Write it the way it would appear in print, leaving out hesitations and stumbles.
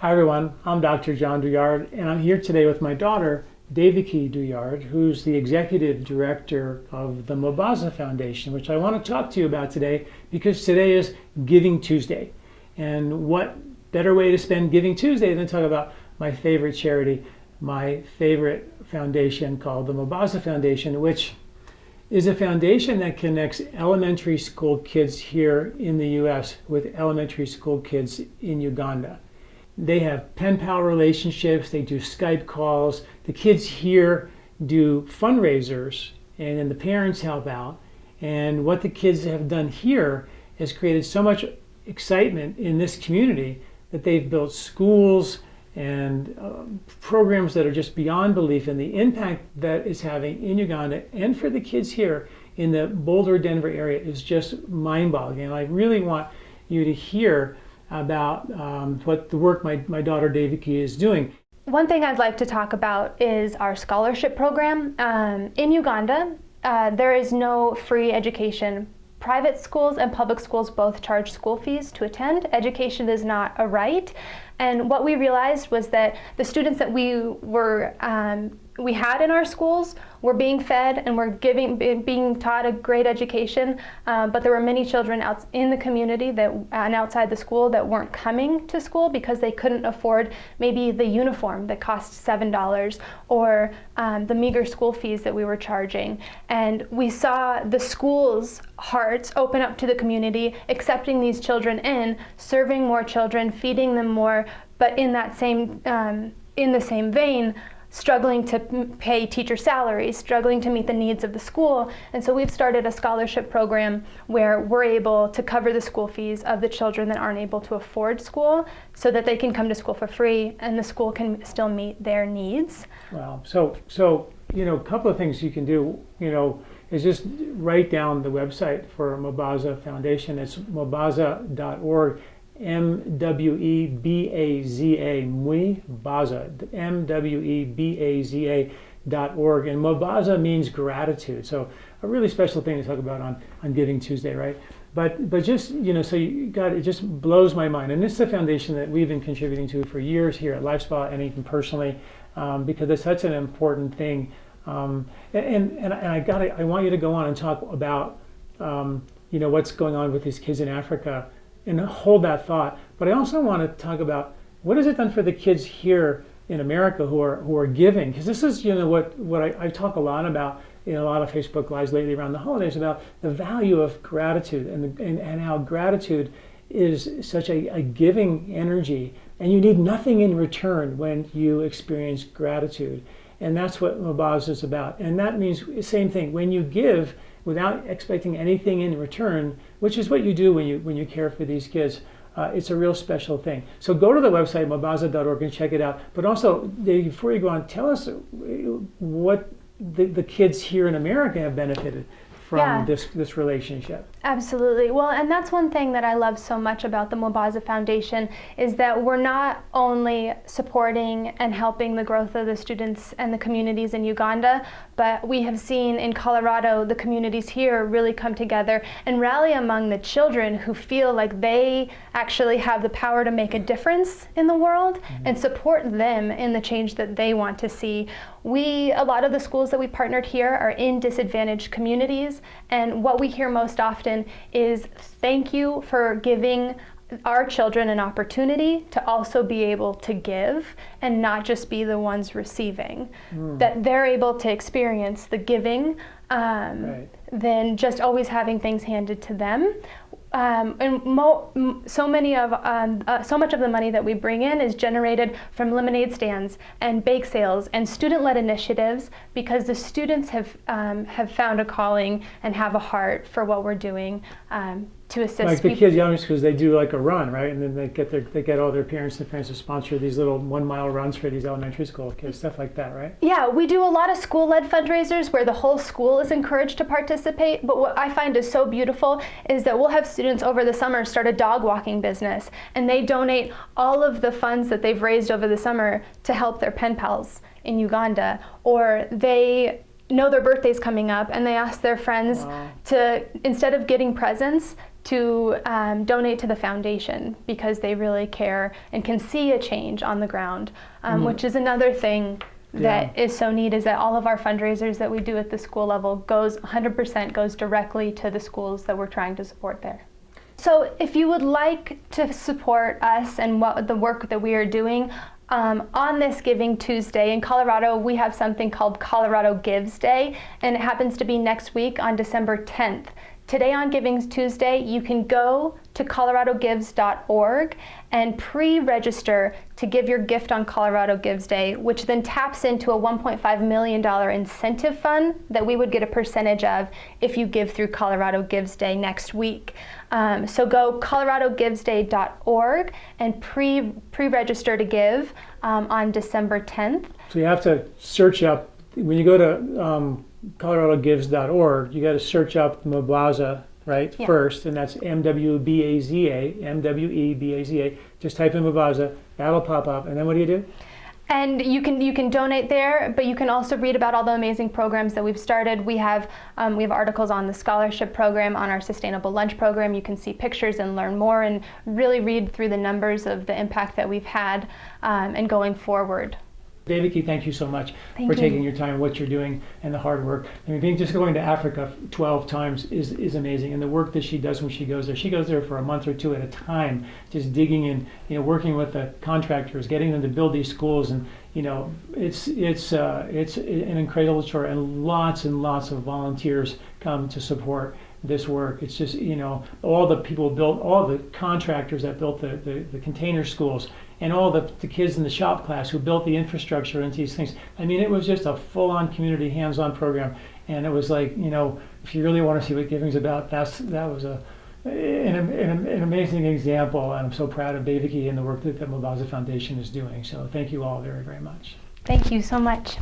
Hi everyone, I'm Dr. John Douillard, and I'm here today with my daughter, Devaki Douillard, who's the Executive Director of the Mobaza Foundation, which I want to talk to you about today because today is Giving Tuesday. And what better way to spend Giving Tuesday than talk about my favorite charity, my favorite foundation called the Mobaza Foundation, which is a foundation that connects elementary school kids here in the US with elementary school kids in Uganda. They have pen pal relationships, they do Skype calls, the kids here do fundraisers, and then the parents help out. And what the kids have done here has created so much excitement in this community that they've built schools and programs that are just beyond belief, and the impact that it's having in Uganda and for the kids here in the Boulder, Denver area is just mind-boggling. And I really want you to hear about what the work my daughter Devaki is doing. One thing I'd like to talk about is our scholarship program. In Uganda, there is no free education. Private schools and public schools both charge school fees to attend. Education is not a right. And what we realized was that the students that we had in our schools were being fed and were being taught a great education, but there were many children out in the community and outside the school that weren't coming to school because they couldn't afford maybe the uniform that cost $7 or the meager school fees that we were charging. And we saw the school's hearts open up to the community, accepting these children in, serving more children, feeding them more, but in the same vein, struggling to pay teacher salaries, struggling to meet the needs of the school. And so we've started a scholarship program where we're able to cover the school fees of the children that aren't able to afford school so that they can come to school for free and the school can still meet their needs. Wow. So a couple of things you can do, is just write down the website for Mobaza Foundation. It's mobaza.org. MWEBAZA, Mwebaza, MWEBAZA.org. And Mobaza means gratitude. So a really special thing to talk about on Giving Tuesday, right? But just, so it just blows my mind. And this is a foundation that we've been contributing to for years here at LifeSpa and even personally, because it's such an important thing. And I want you to go on and talk about, what's going on with these kids in Africa, and hold that thought. But I also want to talk about what has it done for the kids here in America who are giving, because this is what I talk a lot about in a lot of Facebook Lives lately around the holidays about the value of gratitude and how gratitude is such a giving energy, and you need nothing in return when you experience gratitude. And that's what Mobaza is about. And that means the same thing. When you give without expecting anything in return, which is what you do when you care for these kids, it's a real special thing. So go to the website, mobaza.org, and check it out. But also, before you go on, tell us what the kids here in America have benefited from this relationship. Absolutely. Well, and that's one thing that I love so much about the Mobaza Foundation is that we're not only supporting and helping the growth of the students and the communities in Uganda, but we have seen in Colorado the communities here really come together and rally among the children who feel like they actually have the power to make a difference in the world and support them in the change that they want to see. A lot of the schools that we partnered here are in disadvantaged communities, and what we hear most often is thank you for giving our children an opportunity to also be able to give and not just be the ones receiving. That they're able to experience the giving than just always having things handed to them. So much of the money that we bring in is generated from lemonade stands and bake sales and student-led initiatives because the students have found a calling and have a heart for what we're doing to assist. Like the kids, young schools, they do like a run, right? And then they get all their parents and friends to sponsor these little 1 mile runs for these elementary school kids, stuff like that, right? Yeah, we do a lot of school-led fundraisers where the whole school is encouraged to participate. But what I find is so beautiful is that we'll have students over the summer start a dog walking business, and they donate all of the funds that they've raised over the summer to help their pen pals in Uganda, or they know their birthday's coming up and they ask their friends to, instead of getting presents, to donate to the foundation because they really care and can see a change on the ground, which is another thing that is so neat, is that all of our fundraisers that we do at the school level 100% goes directly to the schools that we're trying to support there. So if you would like to support us and the work that we are doing, on this Giving Tuesday in Colorado, we have something called Colorado Gives Day, and it happens to be next week on December 10th. Today on Giving Tuesday, you can go to coloradogives.org and pre-register to give your gift on Colorado Gives Day, which then taps into a $1.5 million incentive fund that we would get a percentage of if you give through Colorado Gives Day next week. So go coloradogivesday.org and pre-register to give on December 10th. So you have to search up, when you go to coloradogives.org, you got to search up Mwebaza, right, first, and that's M-W-B-A-Z-A, M-W-E-B-A-Z-A. Just type in Mwebaza, that'll pop up, and then what do you do? And you can donate there, but you can also read about all the amazing programs that we've started. We have articles on the scholarship program, on our sustainable lunch program. You can see pictures and learn more and really read through the numbers of the impact that we've had and going forward. Devaki, thank you so much for taking your time, what you're doing, and the hard work. I mean, just going to Africa 12 times is amazing, and the work that she does when she goes there for a month or two at a time, just digging in, working with the contractors, getting them to build these schools, and it's an incredible chore, and lots of volunteers come to support this work. It's just, all the people built, all the contractors that built the container schools, and all the kids in the shop class who built the infrastructure into these things. I mean, it was just a full-on community, hands-on program. And it was like, if you really want to see what giving's about, that was an amazing example. And I'm so proud of Devaki and the work that the Mwebaza Foundation is doing. So thank you all very, very much. Thank you so much.